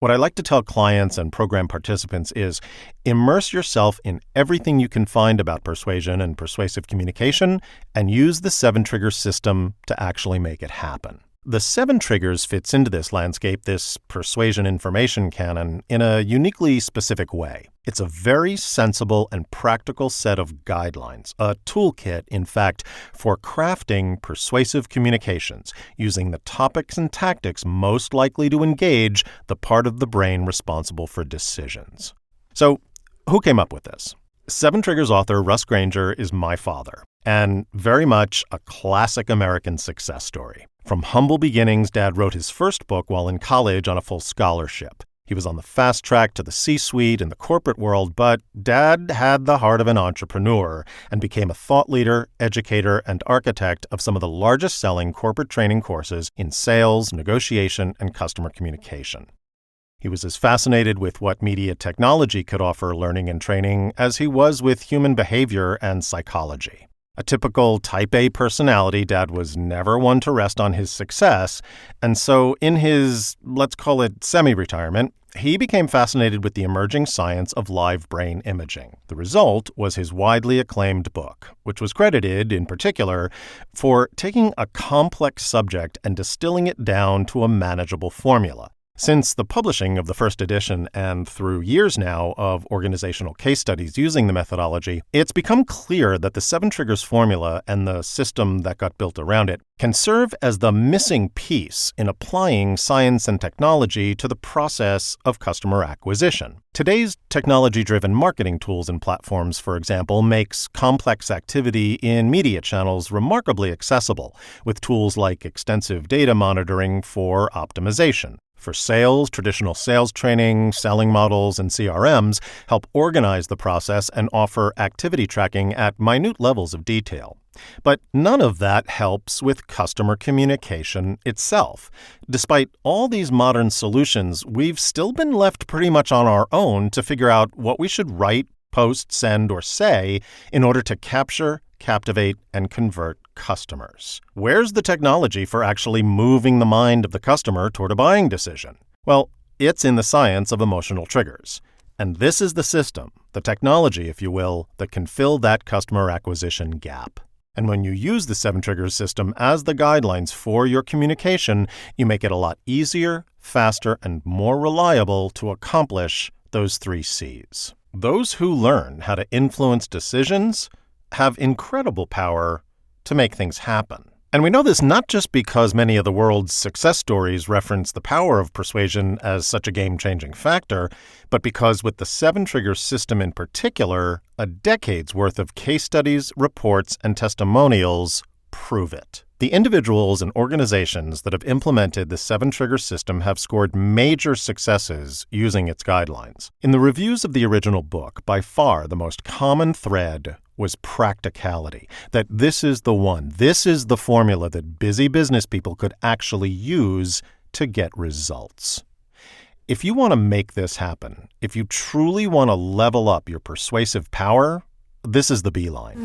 What I like to tell clients and program participants is immerse yourself in everything you can find about persuasion and persuasive communication and use the 7 triggers system to actually make it happen. The 7 triggers fits into this landscape, this persuasion information canon, in a uniquely specific way. It's a very sensible and practical set of guidelines, a toolkit, in fact, for crafting persuasive communications, using the topics and tactics most likely to engage the part of the brain responsible for decisions. So, who came up with this? 7 Triggers author Russ Granger is my father, and very much a classic American success story. From humble beginnings, Dad wrote his first book while in college on a full scholarship. He was on the fast track to the C-suite in the corporate world, but Dad had the heart of an entrepreneur and became a thought leader, educator, and architect of some of the largest selling corporate training courses in sales, negotiation, and customer communication. He was as fascinated with what media technology could offer learning and training as he was with human behavior and psychology. A typical type A personality, Dad was never one to rest on his success, and so in his, let's call it semi-retirement, he became fascinated with the emerging science of live brain imaging. The result was his widely acclaimed book, which was credited, in particular, for taking a complex subject and distilling it down to a manageable formula. Since the publishing of the first edition and through years now of organizational case studies using the methodology, it's become clear that the 7 Triggers formula and the system that got built around it can serve as the missing piece in applying science and technology to the process of customer acquisition. Today's technology-driven marketing tools and platforms, for example, makes complex activity in media channels remarkably accessible, with tools like extensive data monitoring for optimization. For sales, traditional sales training, selling models, and CRMs help organize the process and offer activity tracking at minute levels of detail. But none of that helps with customer communication itself. Despite all these modern solutions, we've still been left pretty much on our own to figure out what we should write, post, send, or say in order to capture, captivate, and convert customers. Where's the technology for actually moving the mind of the customer toward a buying decision? Well, it's in the science of emotional triggers. And this is the system, the technology, if you will, that can fill that customer acquisition gap. And when you use the 7 Triggers system as the guidelines for your communication, you make it a lot easier, faster, and more reliable to accomplish those 3 C's. Those who learn how to influence decisions have incredible power to make things happen. And we know this not just because many of the world's success stories reference the power of persuasion as such a game-changing factor, but because with the 7 Triggers system in particular, a decade's worth of case studies, reports, and testimonials prove it. The individuals and organizations that have implemented the 7 Triggers system have scored major successes using its guidelines. In the reviews of the original book, by far the most common thread was practicality, that this is the one, this is the formula that busy business people could actually use to get results. If you want to make this happen, if you truly want to level up your persuasive power, this is the beeline.